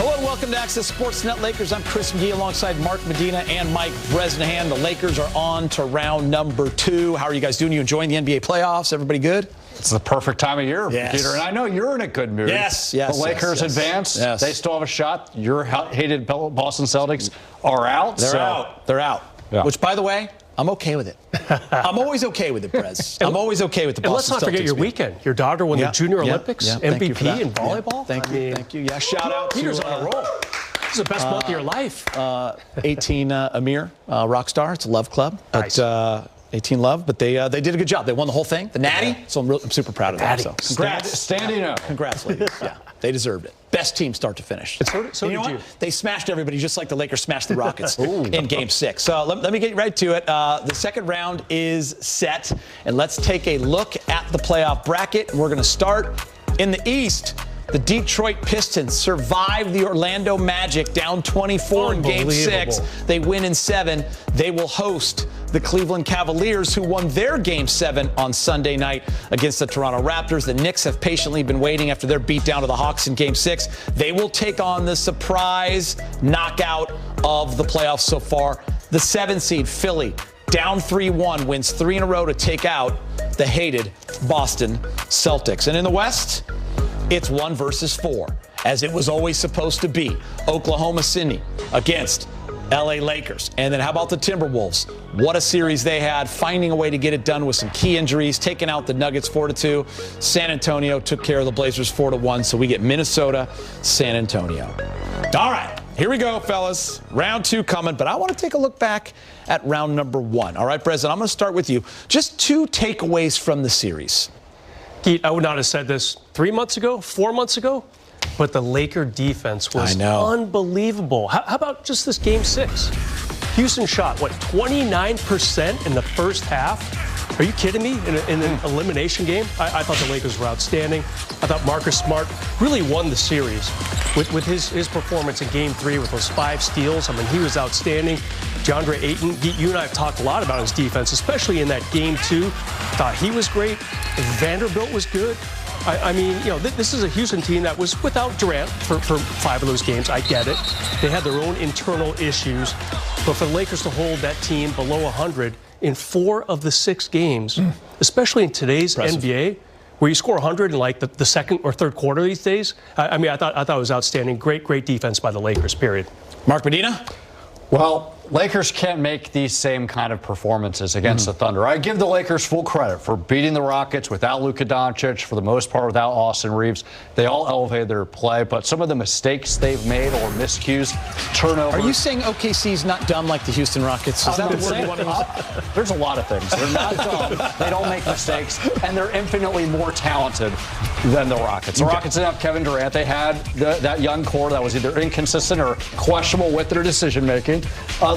Hello and welcome to Access Sportsnet Lakers. I'm Chris McGee alongside Mark Medina and Mike Bresnahan. The Lakers are on to round number 2. How are you guys doing? You enjoying the NBA playoffs? Everybody good? It's the perfect time of year, yes. Peter, and I know you're in a good mood. Yes. The Lakers advance. Yes. They still have a shot. Your hated Boston Celtics are out. They're out. Yeah. Which, by the way, I'm okay with it. I'm always okay with it, Brez. I'm always okay with the Boston Celtics. And let's not forget your weekend. Your daughter won the Junior Olympics, MVP in volleyball. Thank you. Yeah, shout out Peter's to on a roll. This is the best month of your life. 18 Amir, rock star. It's a love club. Nice. But, 18 Love, but they did a good job. They won the whole thing, the Natty. So I'm super proud of them. So congrats, standing up. Congrats, ladies. Yeah, they deserved it. Best team start to finish. So you know did what? you. They smashed everybody just like the Lakers smashed the Rockets in Game 6. So let me get right to it. The second round is set, and let's take a look at the playoff bracket. We're going to start in the East. The Detroit Pistons survive the Orlando Magic down 24 in Game 6. They win in 7. They will host the Cleveland Cavaliers, who won their Game 7 on Sunday night against the Toronto Raptors. The Knicks have patiently been waiting after their beatdown to the Hawks in Game 6. They will take on the surprise knockout of the playoffs so far. The 7 seed, Philly, down 3-1, wins 3 in a row to take out the hated Boston Celtics. And in the West, it's 1 versus 4, as it was always supposed to be. Oklahoma City against LA Lakers. And then how about the Timberwolves? What a series they had, finding a way to get it done with some key injuries, taking out the Nuggets 4-2. San Antonio took care of the Blazers 4-1. So we get Minnesota, San Antonio. All right, here we go, fellas. Round 2 coming, but I want to take a look back at round number 1. All right, President, I'm going to start with you. Just 2 takeaways from the series. Pete, I would not have said this 3 months ago, 4 months ago, but the Laker defense was unbelievable. How about just this Game 6? Houston shot, 29% in the first half? Are you kidding me? In an elimination game? I thought the Lakers were outstanding. I thought Marcus Smart really won the series with his performance in Game 3 with those 5 steals. I mean, he was outstanding. DeAndre Ayton, you and I have talked a lot about his defense, especially in that Game 2. Thought he was great. Vanderbilt was good. I mean, you know, this is a Houston team that was without Durant for 5 of those games. I get it. They had their own internal issues. But for the Lakers to hold that team below 100 in 4 of the 6 games, especially in today's NBA, where you score 100 in like the second or third quarter these days, I mean, I thought it was outstanding. Great defense by the Lakers, period. Mark Medina? Well, Lakers can't make these same kind of performances against the Thunder. I give the Lakers full credit for beating the Rockets without Luka Doncic, for the most part without Austin Reaves. They all elevated their play, but some of the mistakes they've made or miscues, turnovers. Are you saying OKC's not dumb like the Houston Rockets? Is that the word you want to use? There's a lot of things. They're not dumb. They don't make mistakes, and they're infinitely more talented than the Rockets. The Rockets didn't have Kevin Durant. They had that young core that was either inconsistent or questionable with their decision-making.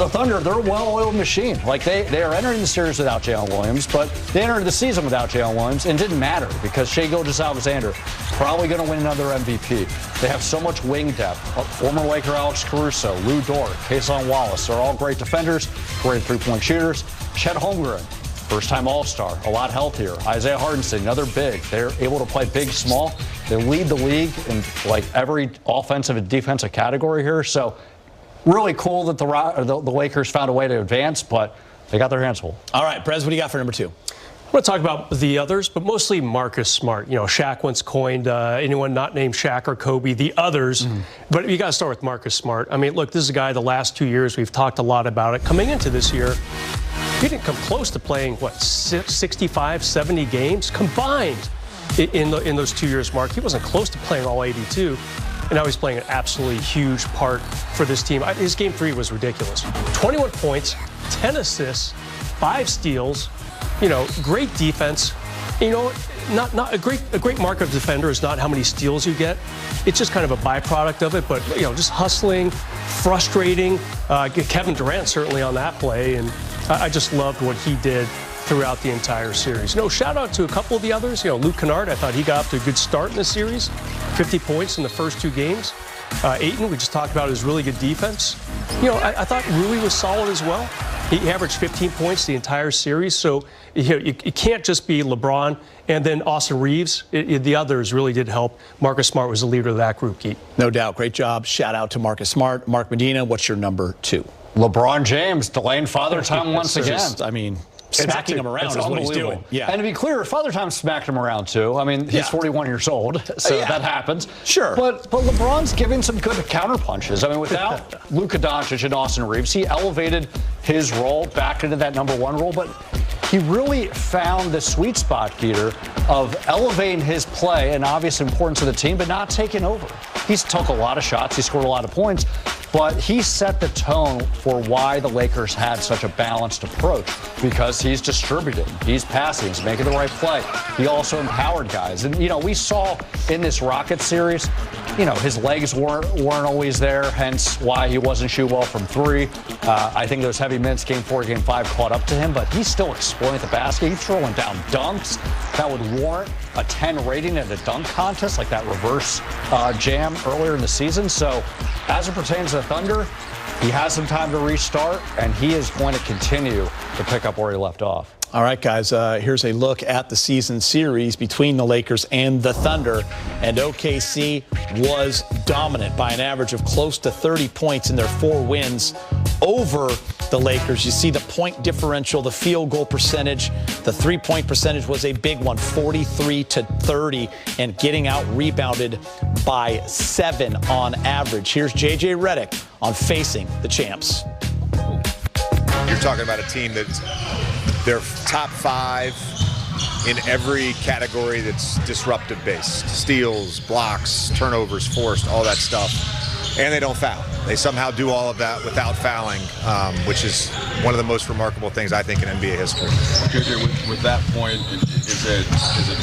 The Thunder, they're a well-oiled machine. Like, they are entering the series without Jalen Williams, but they entered the season without Jalen Williams, and it didn't matter because Shai Gilgeous-Alexander probably going to win another MVP. They have so much wing depth. Former Laker Alex Caruso, Lou Dort, Cason Wallace, they're all great defenders, great three-point shooters. Chet Holmgren, first-time All-Star, a lot healthier. Isaiah Hartenstein, another big. They're able to play big, small. They lead the league in like every offensive and defensive category here. So really cool that the Lakers found a way to advance, but they got their hands full. All right, Brez, what do you got for number 2? I want to talk about the others, but mostly Marcus Smart. You know, Shaq once coined anyone not named Shaq or Kobe, the others. But you got to start with Marcus Smart. I mean, look, this is a guy the last 2 years we've talked a lot about it. Coming into this year, he didn't come close to playing, 65, 70 games combined in those 2 years, Mark. He wasn't close to playing all 82. And now he's playing an absolutely huge part for this team. His Game 3 was ridiculous. 21 points, 10 assists, 5 steals, you know, great defense. You know, not a great mark of defender is not how many steals you get. It's just kind of a byproduct of it. But, you know, just hustling, frustrating. Kevin Durant certainly on that play. And I just loved what he did throughout the entire series. Shout out to a couple of the others. Luke Kennard, I thought he got off to a good start in the series. 50 points in the first 2 games. Ayton, we just talked about his really good defense. I thought Rui was solid as well. He averaged 15 points the entire series. So you can't just be LeBron and then Austin Reaves. The others really did help. Marcus Smart was the leader of that group, Keith. No doubt. Great job. Shout out to Marcus Smart. Mark Medina, what's your number 2? LeBron James delaying Father Time once again. Smacking him around is what he's doing. Yeah. And to be clear, Father Time smacked him around too. He's 41 years old, so that happens. Sure. But LeBron's giving some good counterpunches. Without Luka Doncic and Austin Reaves, he elevated his role back into that number 1 role, but he really found the sweet spot, Peter, of elevating his play and obvious importance of the team, but not taking over. He's took a lot of shots. He scored a lot of points. But he set the tone for why the Lakers had such a balanced approach, because he's distributing, he's passing, he's making the right play. He also empowered guys. And, we saw in this Rockets series, his legs weren't always there, hence why he wasn't shooting well from 3. I think those heavy minutes, Game 4, Game 5, caught up to him, but he's still exploiting the basket. He's throwing down dunks that would warrant a 10 rating at a dunk contest, like that reverse jam earlier in the season. So as it pertains to the Thunder, he has some time to restart, and he is going to continue to pick up where he left off. All right, guys, here's a look at the season series between the Lakers and the Thunder. And OKC was dominant by an average of close to 30 points in their 4 wins over the Lakers. You see the point differential, the field goal percentage, the 3-point percentage was a big one, 43-30, and getting out rebounded by 7 on average. Here's JJ Redick on facing the champs. You're talking about a team that's they're top 5 in every category that's disruptive based. Steals, blocks, turnovers forced, all that stuff. And they don't foul. They somehow do all of that without fouling, which is one of the most remarkable things, I think, in NBA history. JJ, with that point, is it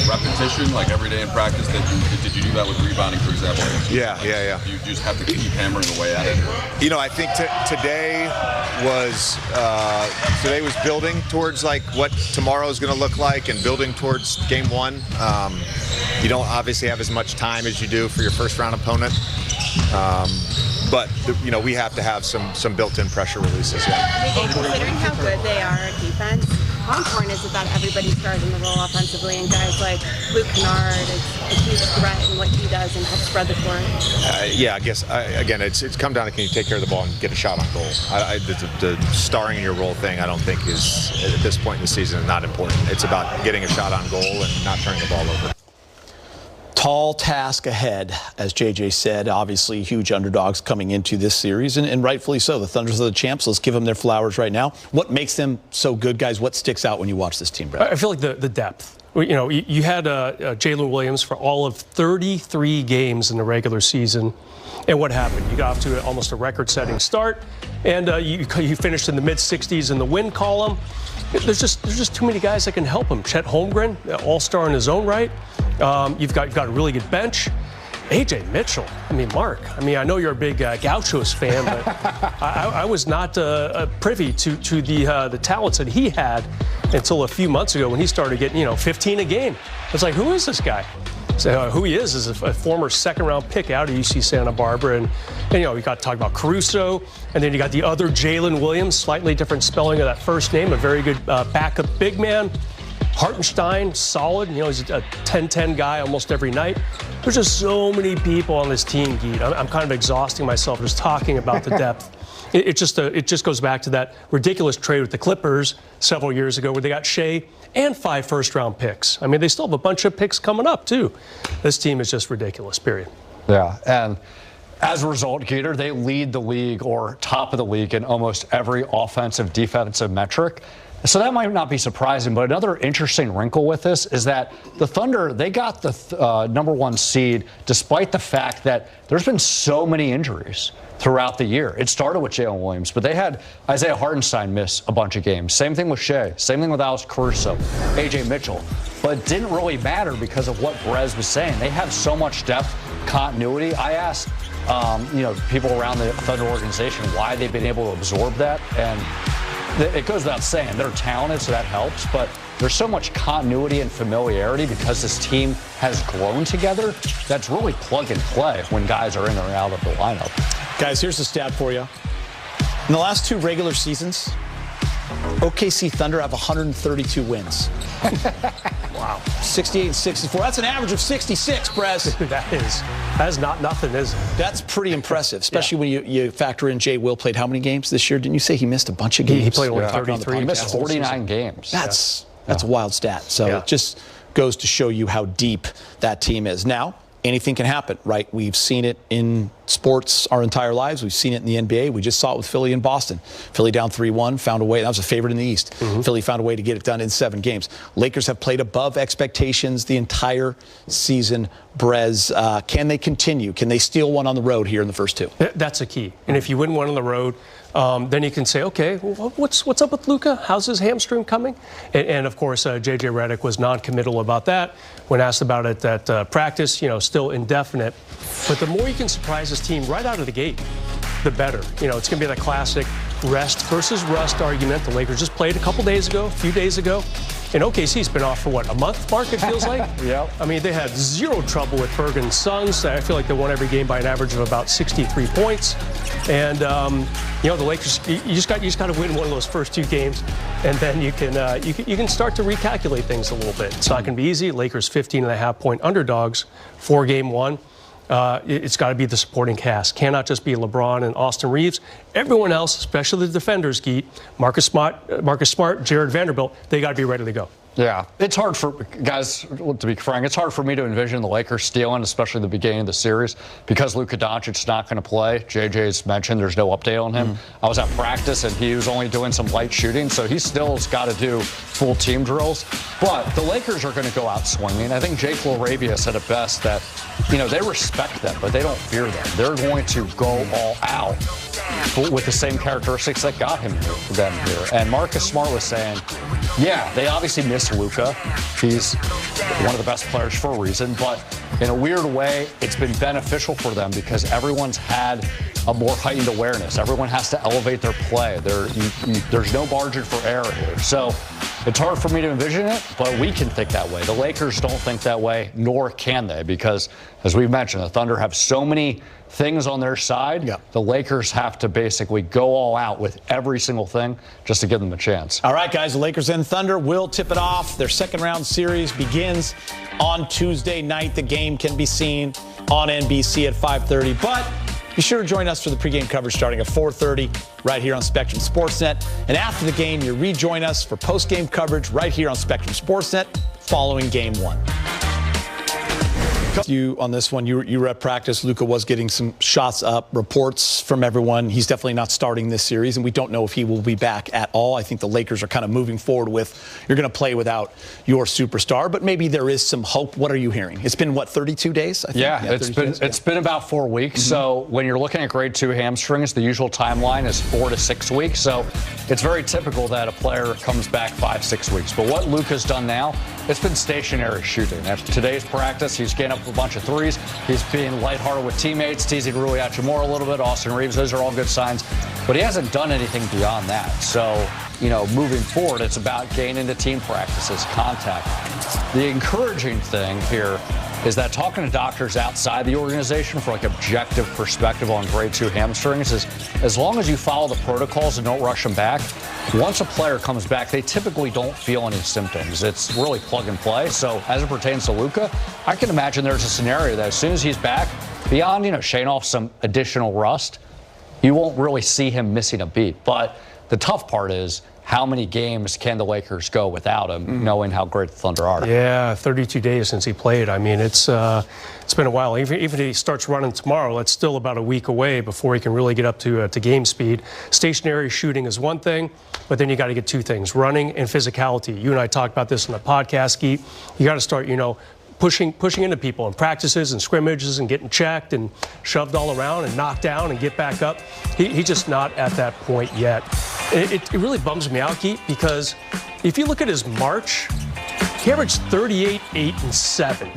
repetition, like every day in practice? Did you do that with rebounding, for example? Yeah. You just have to keep hammering away at it? I think today was building towards like what tomorrow is going to look like and building towards Game 1. You don't obviously have as much time as you do for your first-round opponent. But we have to have some built-in pressure releases. Yeah. Considering how good they are at defense, how important is it that everybody starts in the role offensively, and guys like Luke Kennard is a huge threat in what he does and helps spread the court? I guess again it's come down to, can you take care of the ball and get a shot on goal? The starring in your role thing, I don't think is at this point in the season not important. It's about getting a shot on goal and not turning the ball over. Tall task ahead, as JJ said. Obviously, huge underdogs coming into this series, and rightfully so. The Thunders are the champs. Let's give them their flowers right now. What makes them so good, guys? What sticks out when you watch this team, Brad? I feel like the depth. You had Jalen Williams for all of 33 games in the regular season. And what happened? You got off to almost a record-setting start, and you finished in the mid-60s in the win column. There's just too many guys that can help him. Chet Holmgren, all-star in his own right. You've got a really good bench. A.J. Mitchell. Mark. I know you're a big Gauchos fan, but I was not privy to the talents that he had until a few months ago when he started getting 15 a game. It's like, who is this guy? So who he is a former second-round pick out of UC Santa Barbara, and we got to talk about Caruso, and then you got the other Jalen Williams, slightly different spelling of that first name, a very good backup big man. Hartenstein, solid. He's a 10-10 guy almost every night. There's just so many people on this team, Geet. I'm kind of exhausting myself just talking about the depth. It just goes back to that ridiculous trade with the Clippers several years ago where they got Shea and 5 first-round picks. They still have a bunch of picks coming up, too. This team is just ridiculous, period. Yeah, and as a result, Gator, they lead the league or top of the league in almost every offensive, defensive metric. So that might not be surprising, but another interesting wrinkle with this is that the Thunder, they got the number 1 seed despite the fact that there's been so many injuries throughout the year. It started with Jalen Williams, but they had Isaiah Hartenstein miss a bunch of games. Same thing with Shea. Same thing with Alex Caruso, A.J. Mitchell. But it didn't really matter because of what Brez was saying. They have so much depth, continuity. I asked people around the Thunder organization why they've been able to absorb that, and it goes without saying, they're talented, so that helps, but there's so much continuity and familiarity because this team has grown together that's really plug and play when guys are in or out of the lineup. Guys, here's the stat for you. In the last 2 regular seasons, OKC Thunder have 132 wins. Wow. 68 and 64. That's an average of 66, Brez. That is not nothing, is it? That's pretty impressive, especially when you factor in Jay Will played how many games this year? Didn't you say he missed a bunch of games? He played only 33. He missed 49 games. That's a wild stat. So it just goes to show you how deep that team is. Now, anything can happen, right? We've seen it in sports our entire lives. We've seen it in the NBA. We just saw it with Philly and Boston. Philly down 3-1, found a way. That was a favorite in the East. Philly found a way to get it done in 7 games. Lakers have played above expectations the entire season. Brez, can they continue? Can they steal one on the road here in the first 2? That's a key. And if you win one on the road, then you can say, okay, well, what's up with Luka? How's his hamstring coming? And of course, J.J. Redick was non-committal about that. When asked about it at practice, still indefinite. But the more you can surprise this team right out of the gate, the better. It's going to be that classic rest versus rust argument. The Lakers just played a few days ago. And OKC's been off for, a month, Mark, it feels like? Yep. I mean, they had 0 trouble with Bergen's Suns. I feel like they won every game by an average of about 63 points. And, the Lakers, you just got to win one of those first 2 games, and then you can start to recalculate things a little bit. It's not going to be easy. Lakers 15.5-point underdogs for Game 1. It's got to be the supporting cast. Cannot just be LeBron and Austin Reaves. Everyone else, especially the defenders, Geet, Marcus Smart, Jared Vanderbilt, they got to be ready to go. Yeah, it's hard for guys, to be frank, it's hard for me to envision the Lakers stealing, especially the beginning of the series, because Luka Doncic's not going to play. JJ's mentioned there's no update on him. I was at practice, and he was only doing some light shooting, so he still's got to do full team drills. But the Lakers are going to go out swinging. I think Jake Laravia said it best that, they respect them, but they don't fear them. They're going to go all out with the same characteristics that got them here. And Marcus Smart was saying, yeah, they obviously miss Luka. He's one of the best players for a reason, but in a weird way, it's been beneficial for them because everyone's had a more heightened awareness. Everyone has to elevate their play. There's no margin for error here. So it's hard for me to envision it, but we can think that way. The Lakers don't think that way, nor can they, because, as we've mentioned, the Thunder have so many things on their side. The Lakers have to basically go all out with every single thing just to give them a chance. All right, guys, the Lakers and Thunder will tip it off. Their second-round series begins on Tuesday night. The game can be seen on NBC at 5:30, but be sure to join us for the pregame coverage starting at 4:30 right here on Spectrum Sportsnet. And after the game, you rejoin us for postgame coverage right here on Spectrum Sportsnet following Game 1. You on this one, you were at practice. Luka was getting some shots up. Reports from everyone, he's definitely not starting this series, and we don't know if he will be back at all. I think the Lakers are kind of moving forward with you're going to play without your superstar, but maybe there is some hope. What are you hearing? It's been 32 days? I think? Yeah, it's been about 4 weeks. So when you're looking at grade 2 hamstrings, the usual timeline is 4 to 6 weeks. So it's very typical that a player comes back 5-6 weeks. But what Luka's done now, it's been stationary shooting. At today's practice, he's getting up a bunch of threes. He's being lighthearted with teammates, teasing Rui Hachimura a little bit, Austin Reaves. Those are all good signs. But he hasn't done anything beyond that. So, moving forward, it's about gaining the team practices, contact. The encouraging thing here is that talking to doctors outside the organization for objective perspective on grade 2 hamstrings is as long as you follow the protocols and don't rush them back, once a player comes back, they typically don't feel any symptoms. It's really plug and play. So as it pertains to Luka, I can imagine there's a scenario that as soon as he's back, beyond, shaying off some additional rust, you won't really see him missing a beat. But the tough part is, how many games can the Lakers go without him, knowing how great the Thunder are? Yeah, 32 days since he played. I mean, it's been a while. Even if he starts running tomorrow, that's still about a week away before he can really get up to game speed. Stationary shooting is one thing, but then you got to get 2 things: running and physicality. You and I talked about this on the podcast, Geet. You got to start, pushing into people in practices and scrimmages and getting checked and shoved all around and knocked down and get back up. He's just not at that point yet. It really bums me out, Geet, because if you look at his March, he averaged 38, 8, and 7.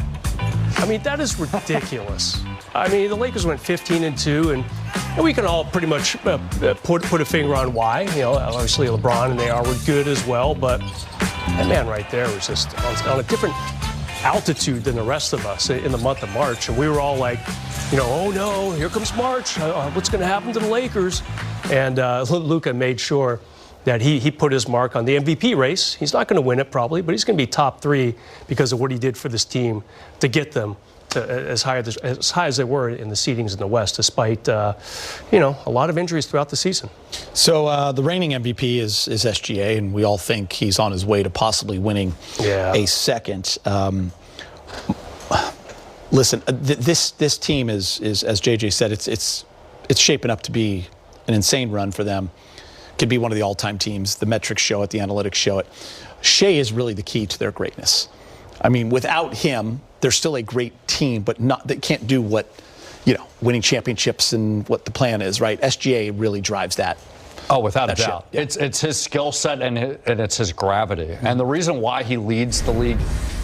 I mean, that is ridiculous. I mean, the Lakers went 15-2, and we can all pretty much put a finger on why. You know, obviously LeBron and they were good as well, but that man right there was just on a different altitude than the rest of us in the month of March, and we were all like, you know, oh no, here comes March. What's going to happen to the Lakers? And Luka made sure that he put his mark on the MVP race. He's not going to win it probably, but he's going to be top 3 because of what he did for this team to get them to as high as they were in the seedings in the West, despite you know, a lot of injuries throughout the season. So the reigning MVP is SGA, and we all think he's on his way to possibly winning a second. Listen, this team is as JJ said, it's shaping up to be an insane run for them. Could be one of the all-time teams. The metrics show it, the analytics show it. Shea is really the key to their greatness. I mean, without him, they're still a great team, but they can't do what, you know, winning championships and what the plan is, right? SGA really drives that. Oh, without a doubt. Yeah. It's his skill set and it's his gravity. And the reason why he leads the league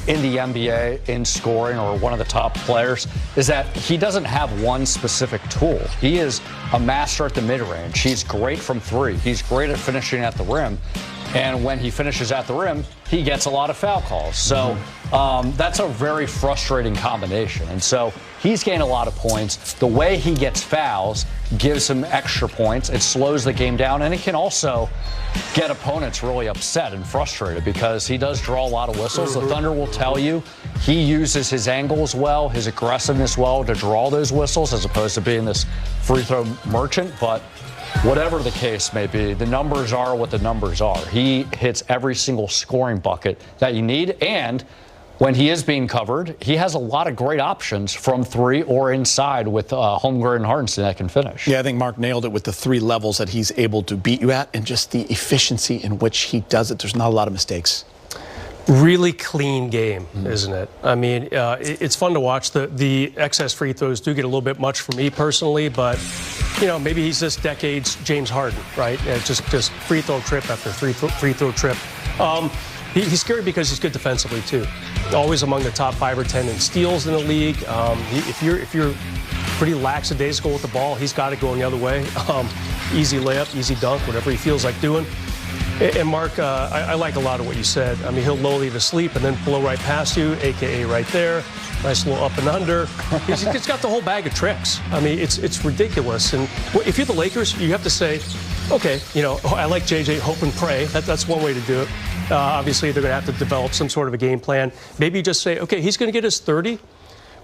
in the NBA in scoring, or one of the top players, is that he doesn't have one specific tool. He is a master at the mid-range. He's great from 3. He's great at finishing at the rim. And when he finishes at the rim, he gets a lot of foul calls. So that's a very frustrating combination. And so he's gained a lot of points. The way he gets fouls gives him extra points. It slows the game down, and it can also get opponents really upset and frustrated because he does draw a lot of whistles. The Thunder will tell you he uses his angles well, his aggressiveness well to draw those whistles, as opposed to being this free throw merchant. But whatever the case may be, the numbers are what the numbers are. He hits every single scoring bucket that you need, and when he is being covered, he has a lot of great options from 3 or inside with Holmgren and Hartenstein that can finish. Yeah, I think Mark nailed it with the 3 levels that he's able to beat you at, and just the efficiency in which he does it. There's not a lot of mistakes. Really clean game, isn't it? I mean, it's fun to watch. The excess free throws do get a little bit much for me personally, but you know, maybe he's this decade's James Harden, right? Just free throw trip after free throw trip. He's scary because he's good defensively too. Always among the top 5 or 10 in steals in the league. If you're pretty lackadaisical with the ball, he's got it going the other way. Easy layup, easy dunk, whatever he feels like doing. And Mark, I like a lot of what you said. I mean, he'll lull you to sleep and then blow right past you, AKA right there. Nice little up and under. He's got the whole bag of tricks. I mean, it's ridiculous. And if you're the Lakers, you have to say, okay, you know, I like JJ, hope and pray. That's one way to do it. Obviously, they're going to have to develop some sort of a game plan. Maybe you just say, okay, he's going to get his 30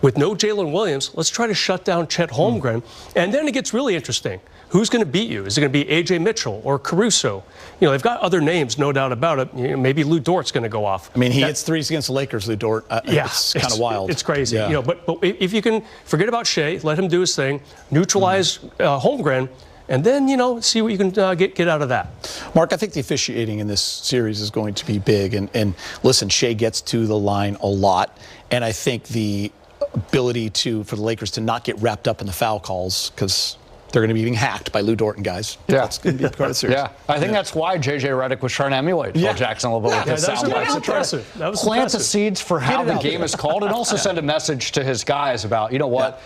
with no Jalen Williams. Let's try to shut down Chet Holmgren. And then it gets really interesting. Who's going to beat you? Is it going to be A.J. Mitchell or Caruso? You know, they've got other names, no doubt about it. You know, maybe Lou Dort's going to go off. I mean, he hits threes against the Lakers, Lou Dort. Yeah, it's kind of wild. It's crazy. Yeah. You know, but if you can forget about Shea, let him do his thing, neutralize Holmgren, and then, you know, see what you can get out of that. Mark, I think the officiating in this series is going to be big. And listen, Shea gets to the line a lot. And I think the ability for the Lakers to not get wrapped up in the foul calls, because they're going to be being hacked by Lou Dort and guys. Yeah. That's going to be a part of the series. Yeah, I think that's why J.J. Redick was trying to emulate Phil Jackson a little bit with his sound bites. Impressive. That was Plant impressive. the seeds for how the game is called, and also send a message to his guys about, you know what,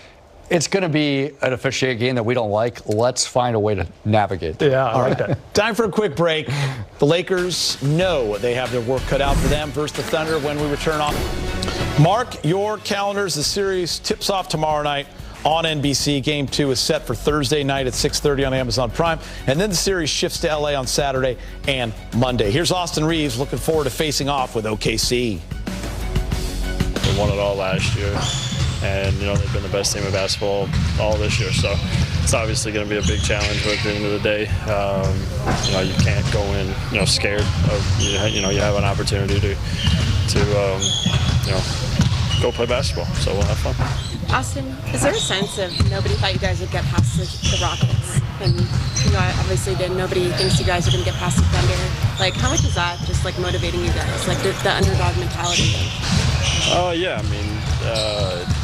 it's going to be an officiated game that we don't like. Let's find a way to navigate that. Yeah, I like that. Time for a quick break. The Lakers know they have their work cut out for them versus the Thunder when we return on. Mark your calendars. The series tips off tomorrow night on NBC. Game 2 is set for Thursday night at 6:30 on Amazon Prime. And then the series shifts to LA on Saturday and Monday. Here's Austin Reaves looking forward to facing off with OKC. They won it all last year. And, you know, they've been the best team of basketball all this year. So it's obviously going to be a big challenge, but at the end of the day, you know, you can't go in, you know, scared of, you know, you have an opportunity to you know, go play basketball. So we'll have fun. Austin, is there a sense of nobody thought you guys would get past the Rockets? And, you know, obviously nobody thinks you guys are going to get past the Thunder. Like, how much is that just, like, motivating you guys? Like, the underdog mentality? Yeah, I mean,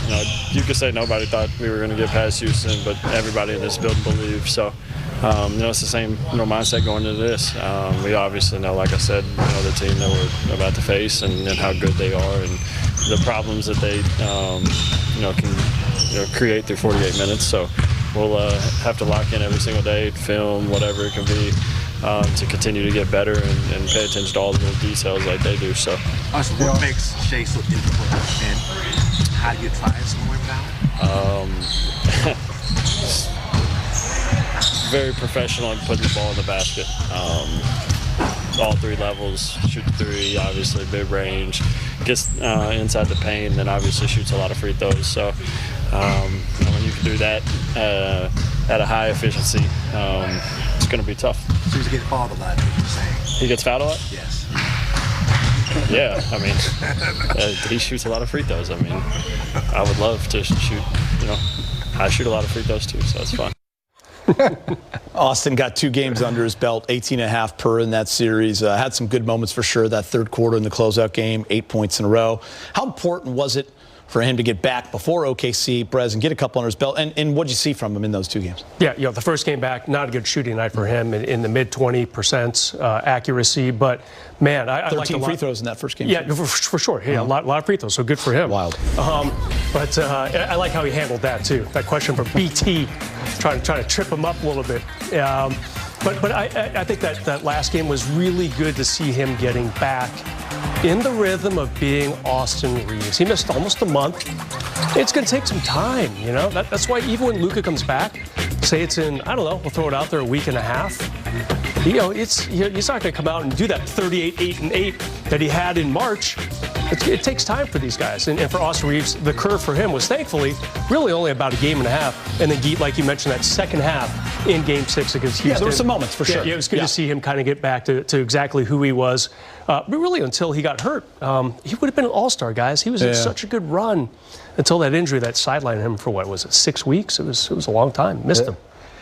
you know, you could say nobody thought we were going to get past Houston, but everybody in this building believed. So, you know, it's the same, you know, mindset going into this. We obviously know, like I said, you know, the team that we're about to face and how good they are and the problems that they, you know, can create through 48 minutes. So we'll have to lock in every single day, film, whatever it can be, to continue to get better and pay attention to all the little details like they do. So, what makes Shea so difficult, and how do you try it scoring down? Very professional in putting the ball in the basket. All 3 levels, shoot the 3, obviously mid range, gets inside the paint, and then obviously shoots a lot of free throws. So when you can do that at a high efficiency, it's going to be tough. So he's getting fouled a lot, you're saying? He gets fouled a lot? Yes. Yeah, I mean, he shoots a lot of free throws. I mean, I would love to shoot, I shoot a lot of free throws too, so it's fun. Austin got 2 games under his belt, 18.5 per in that series. Had some good moments for sure. That third quarter in the closeout game, 8 points in a row. How important was it for him to get back before OKC, Brez, and get a couple under his belt? And what did you see from him in those 2 games? Yeah, the first game back, not a good shooting night for him in the mid 20% accuracy. But man, I like 13 free throws in that first game. Yeah, for sure. Yeah, a lot of free throws, so good for him. Wild. But I like how he handled that too. That question from BT, trying to trip him up a little bit. But I think that last game was really good to see him getting back in the rhythm of being Austin Reaves. He missed almost a month. It's going to take some time, That's why even when Luka comes back, say it's in, I don't know, we'll throw it out there, a week and a half. He's not going to come out and do that 38-8-8 that he had in March. It takes time for these guys. And for Austin Reaves, the curve for him was thankfully really only about a game and a half. And then, like you mentioned, that second half in Game 6 against Houston. Yeah, there were some moments for sure. Yeah, it was good to see him kind of get back to exactly who he was. But really, until he got hurt, he would have been an all-star, guys. He was in such a good run until that injury that sidelined him for, 6 weeks? It was a long time. Missed him.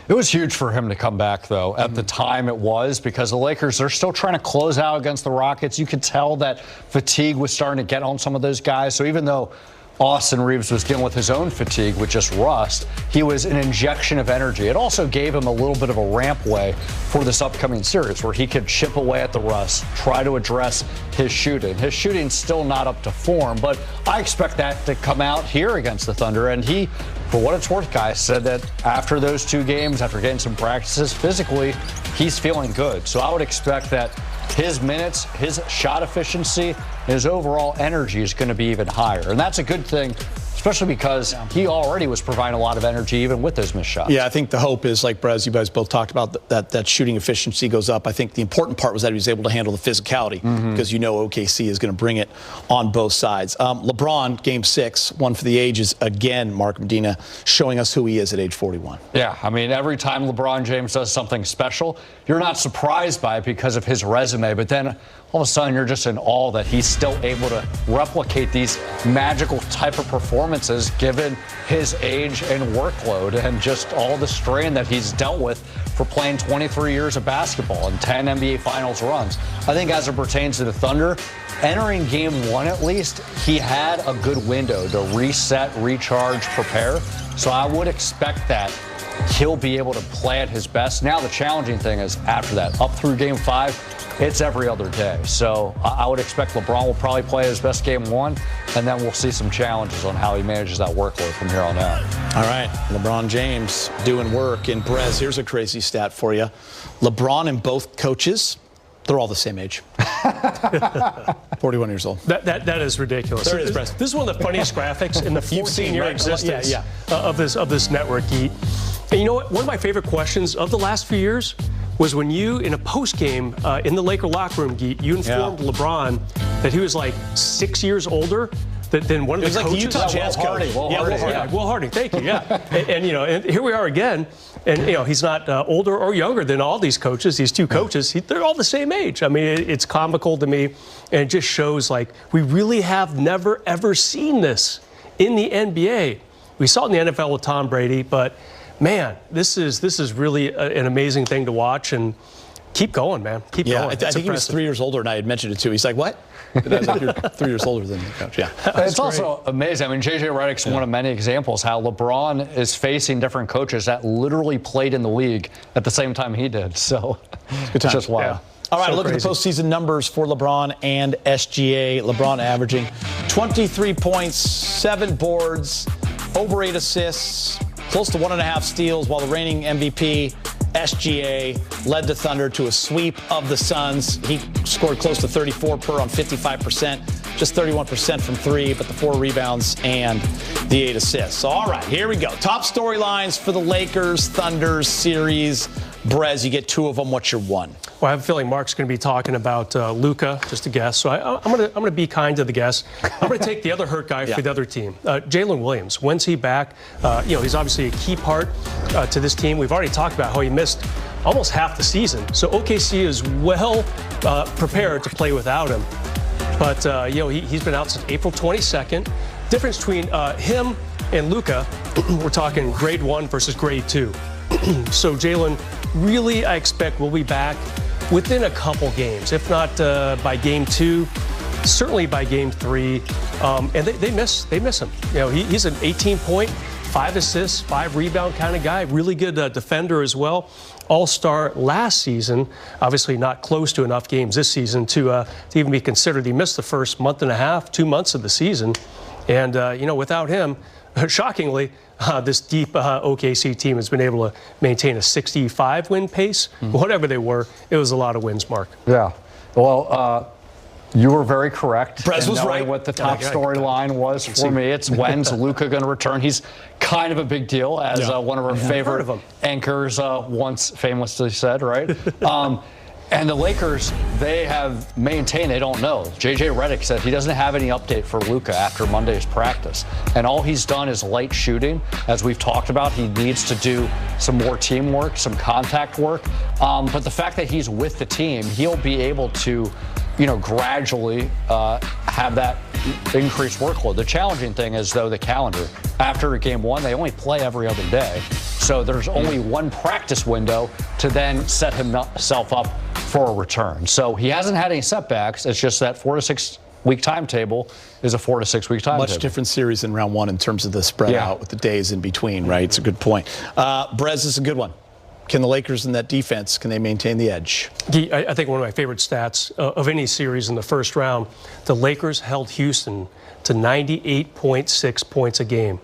It was huge for him to come back, though. At the time, it was, because the Lakers, they're still trying to close out against the Rockets. You could tell that fatigue was starting to get on some of those guys. So even though Austin Reaves was dealing with his own fatigue with just rust, he was an injection of energy. It also gave him a little bit of a rampway for this upcoming series where he could chip away at the rust, try to address his shooting. His shooting's still not up to form, but I expect that to come out here against the Thunder. And he, for what it's worth, guys, said that after those 2 games, after getting some practices physically, he's feeling good. So I would expect that his minutes, his shot efficiency, his overall energy is going to be even higher. And that's a good thing, especially because he already was providing a lot of energy even with those missed shots. Yeah, I think the hope is, like Brez, you guys both talked about, that shooting efficiency goes up. I think the important part was that he was able to handle the physicality because OKC is going to bring it on both sides. LeBron, Game 6, one for the ages again, Mark Medina, showing us who he is at age 41. Yeah, I mean, every time LeBron James does something special, you're not surprised by it because of his resume, but then all of a sudden you're just in awe that he's still able to replicate these magical type of performances given his age and workload and just all the strain that he's dealt with for playing 23 years of basketball and 10 NBA Finals runs. I think as it pertains to the Thunder, entering Game 1 at least, he had a good window to reset, recharge, prepare. So I would expect that he'll be able to play at his best. Now the challenging thing is after that, up through Game 5, it's every other day. So I would expect LeBron will probably play his best Game 1, and then we'll see some challenges on how he manages that workload from here on out. All right, LeBron James doing work. And Brez, here's a crazy stat for you. LeBron and both coaches, they're all the same age. 41 years old. That is ridiculous. There it is, Brez. This is one of the funniest graphics in the 14-year existence of this network, Geet. And you know what? One of my favorite questions of the last few years was when you, in a post-game in the Laker locker room, Geet, you informed LeBron that he was like 6 years older than one of the coaches. Like the Utah Jazz coach. Will Harding. Thank you. Yeah. and here we are again. And, he's not older or younger than all these coaches, these 2 coaches. They're all the same age. I mean, it's comical to me. And it just shows, like, we really have never, ever seen this in the NBA. We saw it in the NFL with Tom Brady, but, man, this is really an amazing thing to watch. And keep going, man. Keep going. I think he was 3 years older, and I had mentioned it, too. He's like, what? And I was like, you're 3 years older than the coach. Yeah. It's also amazing. I mean, J.J. Redick's one of many examples how LeBron is facing different coaches that literally played in the league at the same time he did. So it's just wild. Yeah. All right, look at the postseason numbers for LeBron and SGA. LeBron averaging 23 points, 7 boards, over 8 assists, close to 1.5 steals, while the reigning MVP, SGA, led the Thunder to a sweep of the Suns. He scored close to 34 per on 55%, just 31% from 3, but the 4 rebounds and the 8 assists. So, all right, here we go. Top storylines for the Lakers Thunder series. Brez, you get 2 of them. What's your 1? Well, I have a feeling Mark's going to be talking about Luka, just a guess. So I'm going to be kind to the guess. I'm going to take the other hurt guy for the other team, Jalen Williams. When's he back? He's obviously a key part to this team. We've already talked about how he missed almost half the season. So OKC is well prepared to play without him. But he's been out since April 22nd. Difference between him and Luka, we're talking grade 1 versus grade 2. So Jalen, really, I expect will be back within a couple games, if not by game 2, certainly by game 3. And they miss him. He's an 18-point, 5 assists, 5 rebound kind of guy. Really good defender as well. All-star last season. Obviously not close to enough games this season to even be considered. He missed the first month and a half, 2 months of the season. And, without him, shockingly, this deep OKC team has been able to maintain a 65-win pace. Whatever they were, it was a lot of wins, Mark. Yeah. Well, you were very correct. Brez was right. What the top storyline was for me, it's when's Luka going to return? He's kind of a big deal, as one of our favorite anchors once famously said, right? And the Lakers, they have maintained they don't know. J.J. Redick said he doesn't have any update for Luka after Monday's practice. And all he's done is light shooting. As we've talked about, he needs to do some more teamwork, some contact work. But the fact that he's with the team, he'll be able to, gradually have that increased workload. The challenging thing is, though, the calendar. After game 1, they only play every other day. So there's only one practice window to then set himself up for a return. So he hasn't had any setbacks. It's just that 4 to 6 week timetable is a 4 to 6 week timetable. Much different series in round 1 in terms of the spread out with the days in between, right? It's a good point. Brez is a good one. Can the Lakers in that defense, can they maintain the edge? I think one of my favorite stats of any series in the first round, the Lakers held Houston to 98.6 points a game.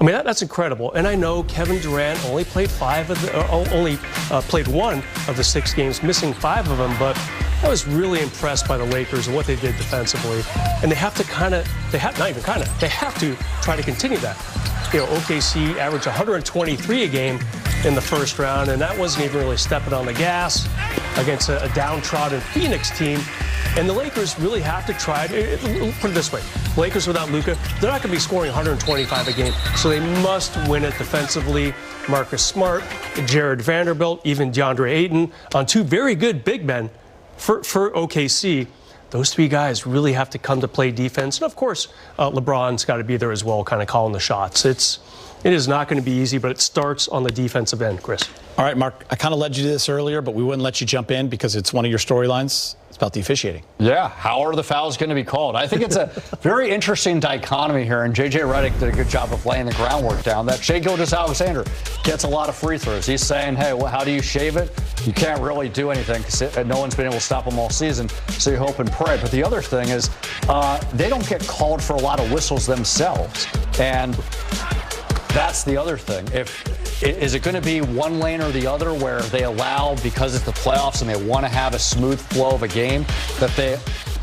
I mean, that's incredible. And I know Kevin Durant only played played 1 of the 6 games, missing 5 of them. But I was really impressed by the Lakers and what they did defensively. And they have to they have to try to continue that. OKC averaged 123 a game in the first round, and that wasn't even really stepping on the gas against a downtrodden Phoenix team. And the Lakers really have to try to put it this way. Lakers without Luka, they're not going to be scoring 125 a game, so they must win it defensively. Marcus Smart, Jared Vanderbilt, even DeAndre Ayton on 2 very good big men for OKC. Those 3 guys really have to come to play defense. And, of course, LeBron's got to be there as well, kind of calling the shots. It is not going to be easy, but it starts on the defensive end, Chris. All right, Mark, I kind of led you to this earlier, but we wouldn't let you jump in because it's one of your storylines. It's about the officiating. Yeah, how are the fouls going to be called? I think it's a very interesting dichotomy here, and J.J. Redick did a good job of laying the groundwork down. That Shai Gilgeous-Alexander gets a lot of free throws. He's saying, hey, well, how do you shave it? You can't really do anything because no one's been able to stop him all season, so you hope and pray. But the other thing is they don't get called for a lot of whistles themselves, and that's the other thing. Is it going to be one lane or the other where they allow, because it's the playoffs and they want to have a smooth flow of a game, that they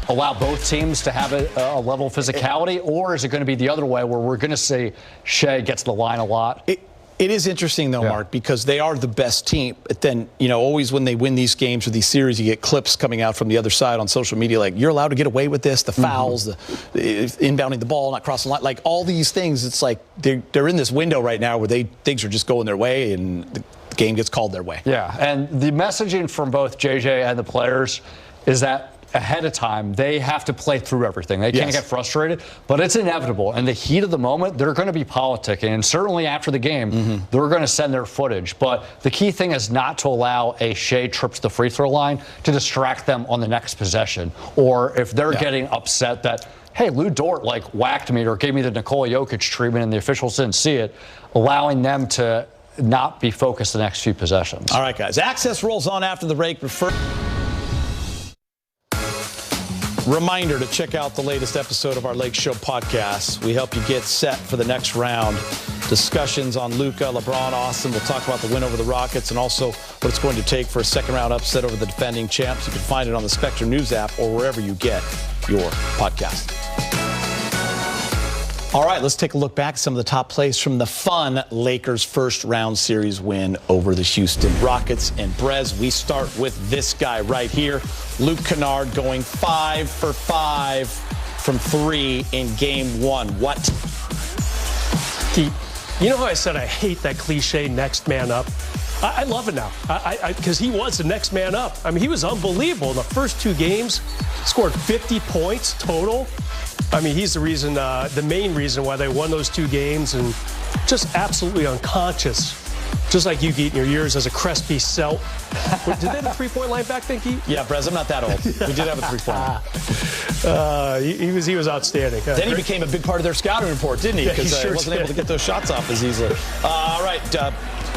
allow both teams to have a level of physicality? Or is it going to be the other way where we're going to say Shai gets the line a lot? It is interesting, though, Mark, because they are the best team. But then, always when they win these games or these series, you get clips coming out from the other side on social media like, you're allowed to get away with this, the fouls, the inbounding the ball, not crossing the line. Like, all these things, it's like they're in this window right now where things are just going their way and the game gets called their way. Yeah, and the messaging from both JJ and the players is that ahead of time, they have to play through everything. They can't get frustrated, but it's inevitable. In the heat of the moment, they're going to be politicking, and certainly after the game, they're going to send their footage. But the key thing is not to allow a Shai trip to the free throw line to distract them on the next possession. Or if they're getting upset that, hey, Lou Dort whacked me or gave me the Nikola Jokic treatment and the officials didn't see it, allowing them to not be focused the next few possessions. All right, guys. Access rolls on after the break. Reminder to check out the latest episode of our Lake Show podcast. We help you get set for the next round. Discussions on Luka, LeBron, Austin. We'll talk about the win over the Rockets and also what it's going to take for a second-round upset over the defending champs. You can find it on the Spectrum News app or wherever you get your podcast. All right, let's take a look back at some of the top plays from the fun Lakers first-round series win over the Houston Rockets. And, Brez, we start with this guy right here. Luke Kennard going 5 for 5 from 3 in Game 1. What? You know how I said I hate that cliche next man up? I love it now because he was the next man up. I mean, he was unbelievable in the first 2 games. Scored 50 points total. I mean, he's the reason, the main reason why they won those 2 games, and just absolutely unconscious. Just like you, Geet, in your years as a Crespi Celt. Did they have a 3-point line back then, Geet? Yeah, Brez, I'm not that old. We did have a 3-point line. He was outstanding. Then he became a big part of their scouting report, didn't he? Because he wasn't able to get those shots off as easily. All right,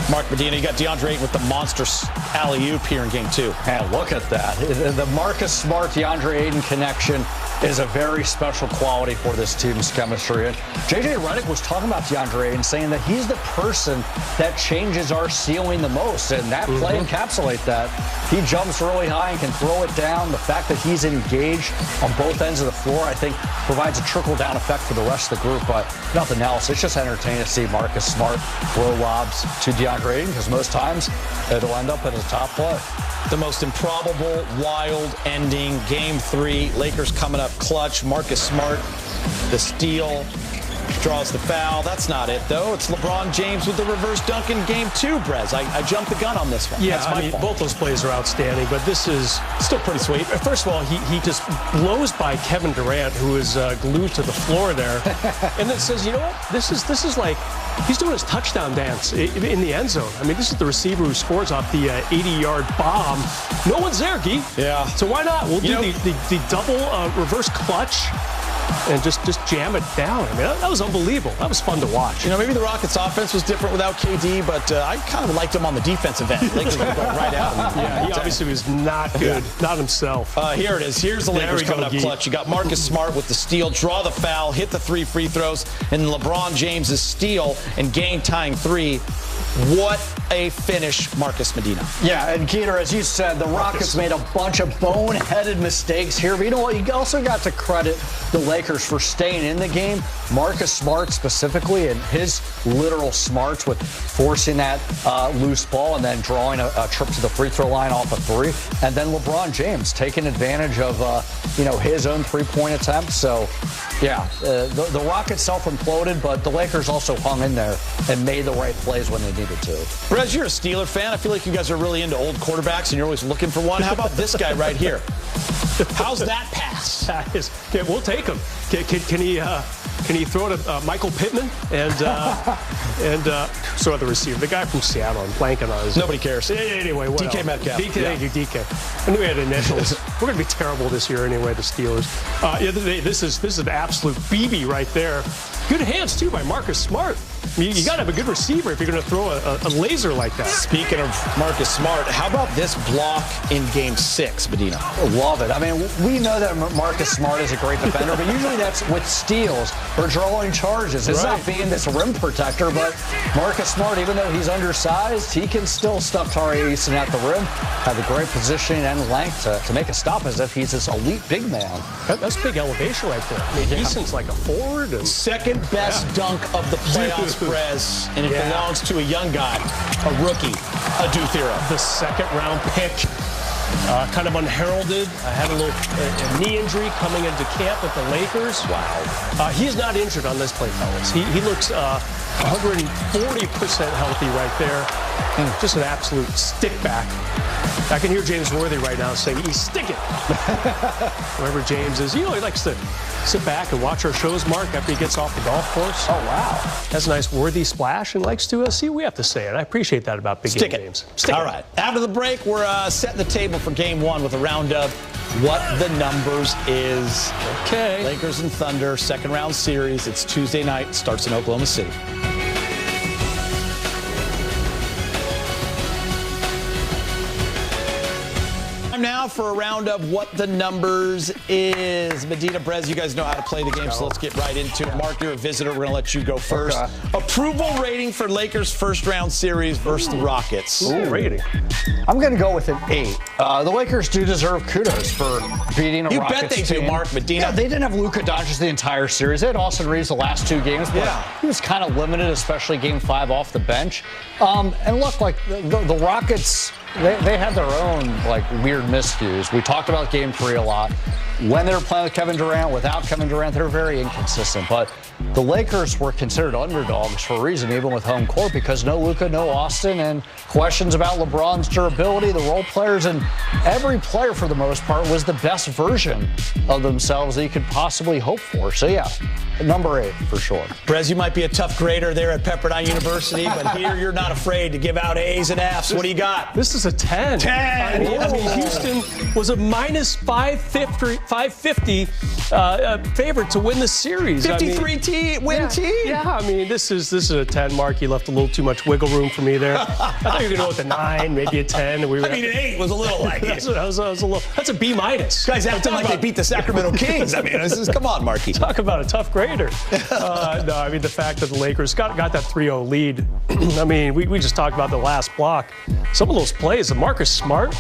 Mark Medina, you got DeAndre Ayton with the monstrous alley-oop here in Game 2. Man, look at that. The Marcus Smart, DeAndre Ayton connection is a very special quality for this team's chemistry. And J.J. Redick was talking about DeAndre Ayton, saying that he's the person that changes our ceiling the most. And that play encapsulates that. He jumps really high and can throw it down. The fact that he's engaged on both ends of the floor, I think, provides a trickle-down effect for the rest of the group. But nothing else. It's just entertaining to see Marcus Smart throw lobs to DeAndre Ayton, because most times it'll end up as a top play. The most improbable, wild ending. Game 3, Lakers coming up clutch. Marcus Smart, the steal, draws the foul. That's not it, though. It's LeBron James with the reverse dunk in Game 2, Brez. I jumped the gun on this one. Yeah, that's my fault. Both those plays are outstanding, but this is still pretty sweet. First of all, he just blows by Kevin Durant, who is glued to the floor there, and then says, you know what? This is like he's doing his touchdown dance in the end zone. I mean, this is the receiver who scores off the 80-yard bomb. No one's there, Gee. Yeah. So why not? We'll do the double reverse clutch and just jam it down. I mean, that was unbelievable. That was fun to watch. You know, maybe the Rockets' offense was different without KD, but I kind of liked him on the defensive end. Lakers were going right out. Yeah, he obviously was not good, not himself. Here it is. Here's the Lakers coming up clutch. You got Marcus Smart with the steal, draw the foul, hit the 3 free throws, and LeBron James' steal and game-tying 3. What a finish, Marcus Medina. Yeah, and Keeter, as you said, the Rockets made a bunch of boneheaded mistakes here. But you know what? You also got to credit the Lakers for staying in the game. Marcus Smart specifically, and his literal smarts with forcing that loose ball and then drawing a trip to the free throw line off a 3. And then LeBron James taking advantage of his own 3-point attempt. So, yeah, the Rockets self-imploded, but the Lakers also hung in there and made the right plays when they needed to. Brez, you're a Steeler fan. I feel like you guys are really into old quarterbacks and you're always looking for one. How about this guy right here? How's that pass? Yeah, we'll take him. Can he throw it to Michael Pittman and sort of the receiver, the guy from Seattle? I'm blanking on his. Nobody cares. Anyway, what DK else? Metcalf. Thank you, DK. I knew we had initials. We're going to be terrible this year anyway, the Steelers. This is an absolute BB right there. Good hands, too, by Marcus Smart. I mean, you got to have a good receiver if you're going to throw a laser like that. Speaking of Marcus Smart, how about this block in Game 6, Medina? Love it. I mean, we know that Marcus Smart is a great defender, but usually that's with steals or drawing charges. It's not being this rim protector, but Marcus Smart, even though he's undersized, he can still stuff Tari Eason at the rim, have a great positioning and length to make a stop as if he's this elite big man. That's big elevation right there. I mean, Eason's like a forward. And second best dunk of the playoffs, Brez, and it belongs to a young guy, a rookie, Adu Thera. The second-round pick, kind of unheralded. Had a little knee injury coming into camp with the Lakers. Wow. He's not injured on this play, fellas. He looks 140% healthy right there. Just an absolute stick back. I can hear James Worthy right now saying he's sticking. Wherever James is, he likes to sit back and watch our shows, Mark, after he gets off the golf course. Oh, wow. Has a nice Worthy splash and likes to see what we have to say. And I appreciate that about big game games. All right. After the break, we're setting the table for Game 1 with a round of What the Numbers is. Okay. Lakers and Thunder, second-round series. It's Tuesday night. Starts in Oklahoma City. now for a round of What the Numbers is. Medina, Brez, you guys know how to play the game, so let's get right into it. Mark, you're a visitor. We're going to let you go first. Okay. Approval rating for Lakers' first-round series versus the Rockets. Ooh, rating. I'm going to go with an 8. The Lakers do deserve kudos for beating a Rockets team. You bet they do, Mark. Medina. Yeah, they didn't have Luka Doncic the entire series. They had Austin Reaves the last 2 games, but he was kind of limited, especially Game 5 off the bench. And look, like the Rockets, they had their own like weird miscues. We talked about Game 3 a lot. When they were playing with Kevin Durant, without Kevin Durant, they were very inconsistent. But the Lakers were considered underdogs for a reason, even with home court, because no Luka, no Austin, and questions about LeBron's durability, the role players, and every player, for the most part, was the best version of themselves that you could possibly hope for. So, yeah, number 8 for sure. Brez, you might be a tough grader there at Pepperdine University, but here you're not afraid to give out A's and F's. What do you got? This is a 10. 10. I mean, Houston was a minus 550 favorite to win the series. 53 win team. Yeah, I mean, this is a 10, Mark. You left a little too much wiggle room for me there. I thought you were going to go with a 9, maybe a 10. I mean, an 8 was a little like that's a B minus. Guys acting like they beat the Sacramento Kings. I mean, come on, Marky. Talk about a tough grader. No, I mean, the fact that the Lakers got that 3-0 lead. I mean, we just talked about the last block. Some of those plays, the Marcus Smart,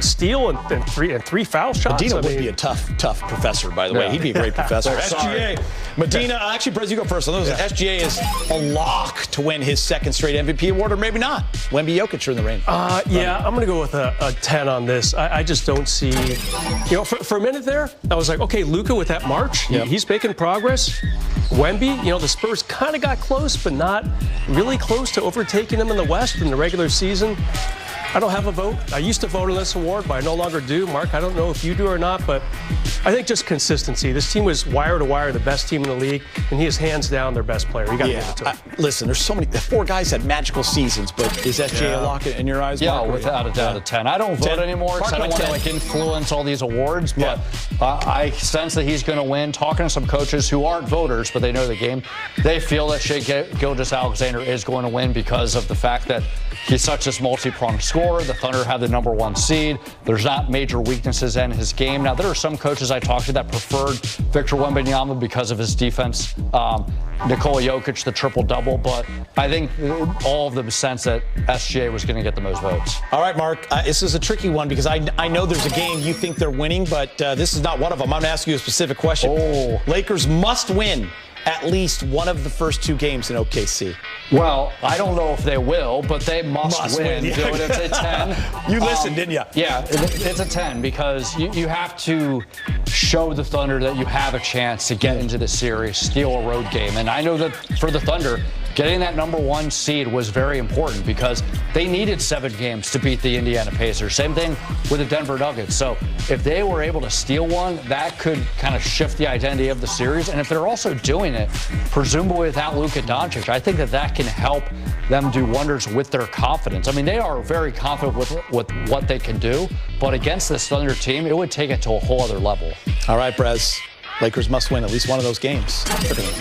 steal and three foul shots. Medina would be a tough professor, by the way. He'd be a great professor. SGA. Medina, actually, Brez, you go first. SGA is a lock to win his second straight MVP award, or maybe not. Wemby Jokic are in the rain. Yeah, I'm going to go with a 10 on this. I just don't see, for a minute there, I was like, okay, Luka with that march, he's making progress. Wemby, the Spurs kind of got close, but not really close to overtaking them in the West in the regular season. I don't have a vote. I used to vote on this award, but I no longer do. Mark, I don't know if you do or not, but I think just consistency. This team was wire to wire the best team in the league, and he is hands down their best player. You got to give it to him. Listen, there's so many. 4 guys had magical seasons, but is SGA a lock in your eyes, Mark? Yeah, without a doubt, a 10. I don't vote anymore because I don't want to influence all these awards, but I sense that he's going to win. Talking to some coaches who aren't voters, but they know the game, they feel that Shai Gilgeous-Alexander is going to win because of the fact that he's such this multi-pronged scorer. The Thunder have the number 1 seed. There's not major weaknesses in his game. Now, there are some coaches I talked to that preferred Victor Wembanyama because of his defense. Nikola Jokic, the triple-double. But I think all of them sense that SGA was going to get the most votes. All right, Mark. This is a tricky one because I know there's a game you think they're winning, but this is not one of them. I'm going to ask you a specific question. Lakers must win at least one of the first 2 games in OKC. Well, I don't know if they will, but they must win. Yeah. It's a 10. You listened, didn't you? Yeah, it's a 10 because you have to show the Thunder that you have a chance to get into the series, steal a road game. And I know that for the Thunder, getting that number 1 seed was very important because they needed 7 games to beat the Indiana Pacers. Same thing with the Denver Nuggets. So if they were able to steal one, that could kind of shift the identity of the series. And if they're also doing it, presumably without Luka Doncic, I think that can help them do wonders with their confidence. I mean, they are very confident with what they can do, but against this Thunder team, it would take it to a whole other level. All right, Brez. Lakers must win at least one of those games.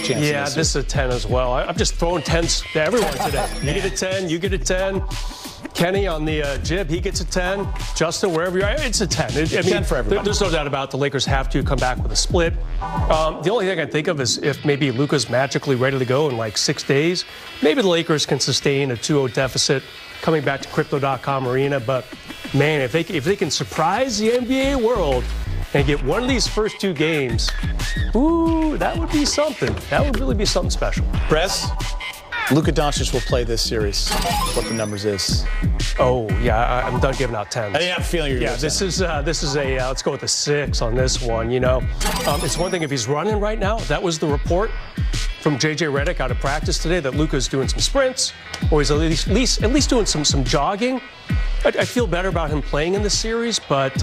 Yeah, this is a 10 as well. I'm just throwing 10s to everyone today. You get a 10, you get a 10. Kenny on the jib, he gets a 10. Justin, wherever you are, it's a 10. 10 for everybody. There's no doubt about it. The Lakers have to come back with a split. The only thing I can think of is if maybe Luka's magically ready to go in like 6 days, maybe the Lakers can sustain a 2-0 deficit coming back to Crypto.com Arena. But, man, if they can surprise the NBA world and get one of these first 2 games, ooh, that would be something. That would really be something special. Brez, Luka Doncic will play this series. What the numbers is? Oh, yeah, I'm done giving out 10s. I have a feeling you're going to this is a let's go with a 6 on this one. It's one thing if he's running right now. That was the report from J.J. Redick out of practice today that Luka's doing some sprints, or he's at least doing some jogging. I feel better about him playing in this series, but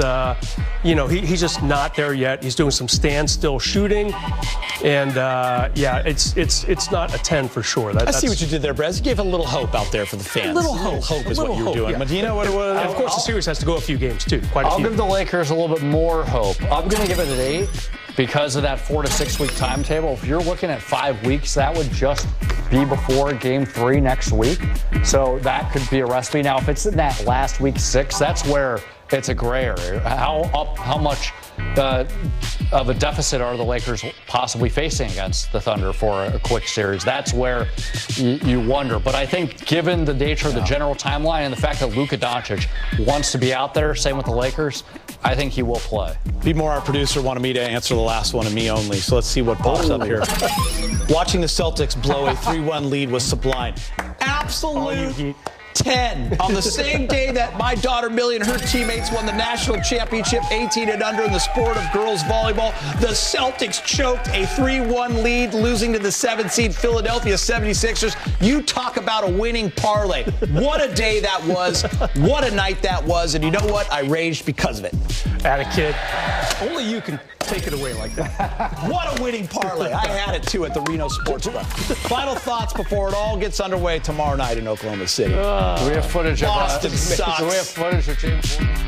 he's just not there yet. He's doing some standstill shooting, and it's not a 10 for sure. I see what you did there, Brez. You gave a little hope out there for the fans. A little hope is what you were doing. Yeah. Medina, what? Of course, the series has to go a few games too. I'll give the Lakers a little bit more hope. I'm going to give it an 8 because of that 4 to 6 week timetable. If you're looking at 5 weeks, that would just be before Game 3 next week. So that could be a recipe. Now, if it's in that last week 6, that's where it's a gray area. How much of a deficit are the Lakers possibly facing against the Thunder for a quick series? That's where you wonder. But I think given the nature of the general timeline and the fact that Luka Doncic wants to be out there, same with the Lakers, I think he will play. Be More, our producer, wanted me to answer the last one and me only. So let's see what pops up here. Watching the Celtics blow a 3-1 lead was sublime. Absolute 10. On the same day that my daughter Millie and her teammates won the national championship 18 and under in the sport of girls volleyball, the Celtics choked a 3-1 lead, losing to the 7-seed Philadelphia 76ers. You talk about a winning parlay. What a day that was. What a night that was. And you know what? I raged because of it. Atta kid. Only you can take it away like that. What a winning parlay. I had it too at the Reno Sportsbook. Final thoughts before it all gets underway tomorrow night in Oklahoma City. Do we have footage Boston of sucks. Do we have footage of James Harden?